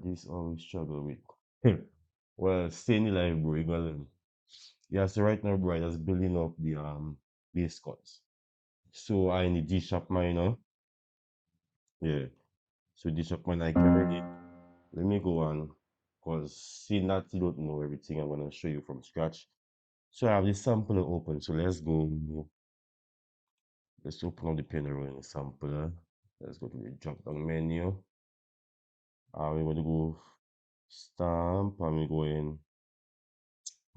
This always struggle with. Well, staying alive, bro, you gotta learn. Yeah, so right now, bro, I just building up the bass chords. So I in the D sharp minor. Yeah. So D sharp minor I carried it. Let me go on, cause seeing that you don't know everything, I'm gonna show you from scratch. So I have this sampler open. So let's go. Let's open up the piano rolling sampler. Let's go to the drop down menu. We're going to go stamp and we go in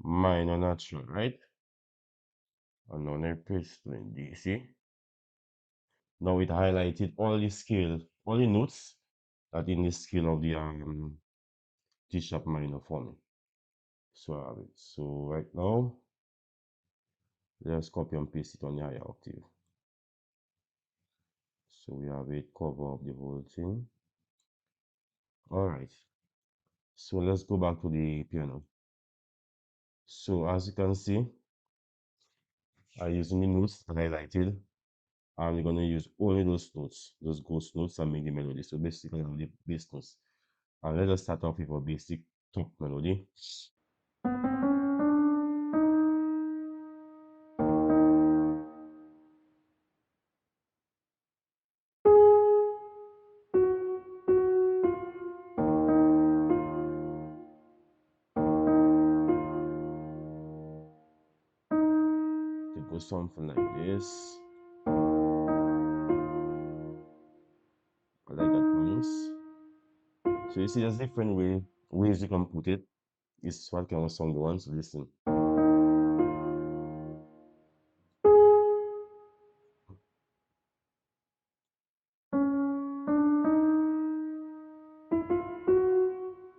minor natural, right? And now I press in D. See? Now it highlighted all the scale, all the notes that in the scale of the D sharp minor for me. So I have it. So right now, let's copy and paste it on the higher octave. So we have it cover up the whole thing. All right. So let's go back to the piano. So as you can see, I using the notes highlighted. And we're going to use only those notes, those ghost notes, and make the melody. So basically, the bass notes. And let's just start off with a basic top melody. It goes something like this. I like that bounce. So you see, there's different ways you can put it. It's what kind of song you want to listen.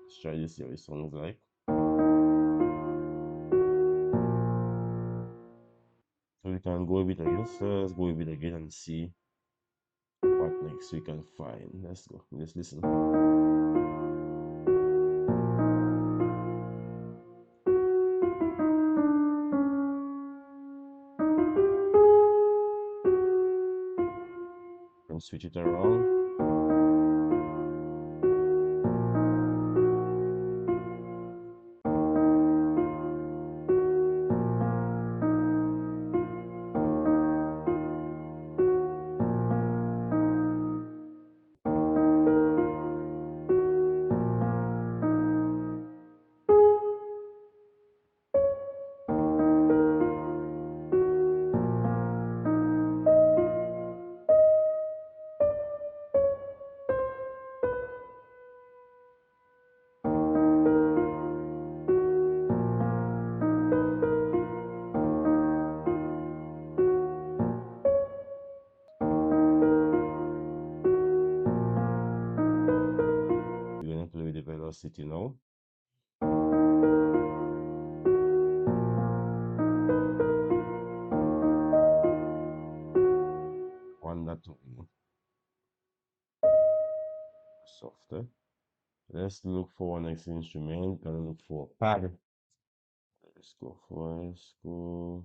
Let's try to see how it sounds like. So we can go with it again. So let's go with it again and see what next we can find. Let's go. Let's listen. And switch it around. We're gonna play with the velocity now. One that to be softer. Let's look for our next instrument. Gonna look for a pad. Let's go.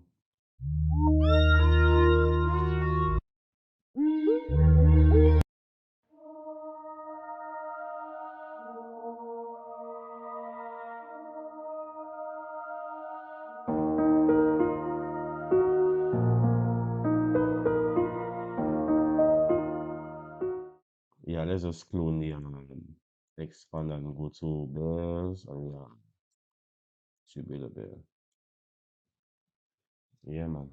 Yeah, let's just clone the expand and go to bells and tubular bell. Yeah, man.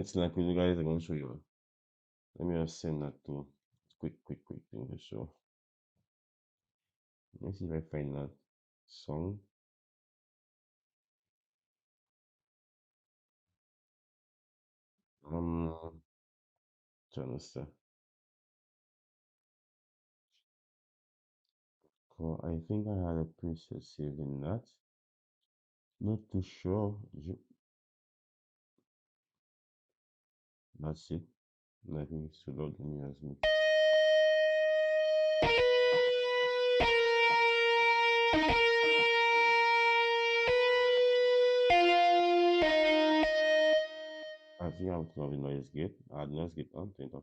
next like you guys, I'm gonna show you. Let me just send that to quick thing to show. Let me see if I find that song. Trying to say. So I think I had a preset saved in that. Not too sure. That's it. I think it should load me as me. I think I'm to have a noise gate. Add noise gate on, turn it off.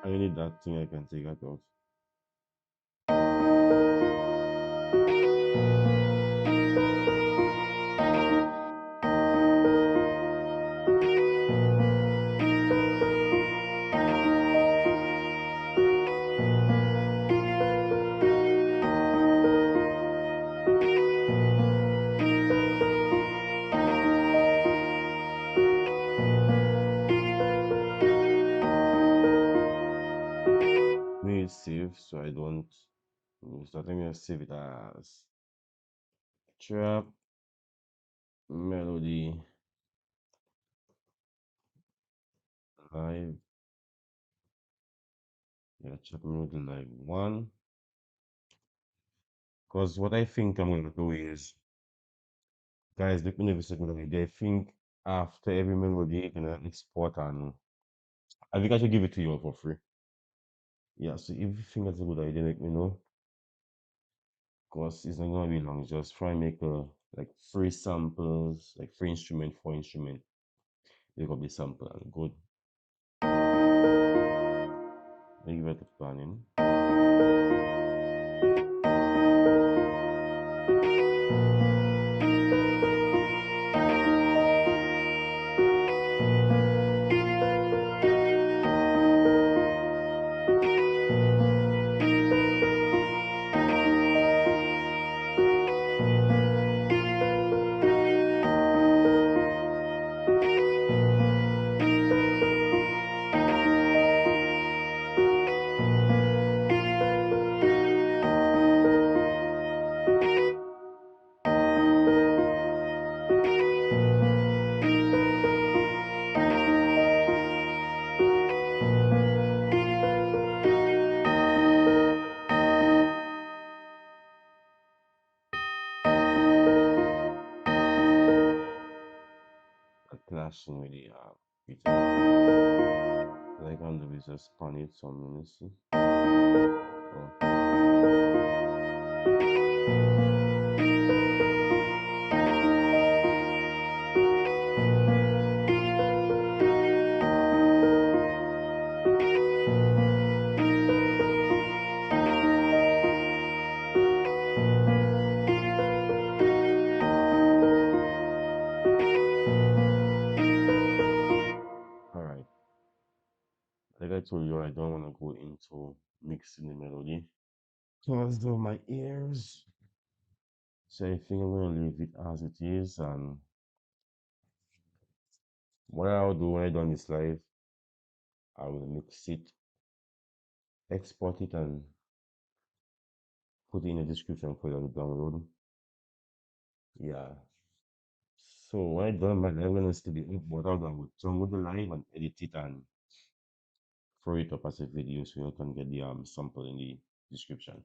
I need that thing I can take that out. Need save so I don't so let me just save it as trap melody live. Yeah, trap melody live 1. Because what I think I'm gonna do is, guys, let me know if it's a good idea. I think after every melody, you can export, and I think I should give it to you all for free. Yeah, so if you think that's a good idea, let me know. Because it's not gonna be long. Just try and make like free samples, like free instrument for instrument. Make up the sample and good. Then give it a planning. machine with the guitar. What I can do is just pan it some minutes. See? Alright. Like I told you, I don't want to go into mixing the melody because of my ears. So I think I'm going to leave it as it is. And what I'll do when I done this live, I will mix it, export it, and put it in the description for you to download. Yeah. So when I done my live, I'm going to still be up, but I'll download the live and edit it and throw it up as a video so you can get the sample in the description.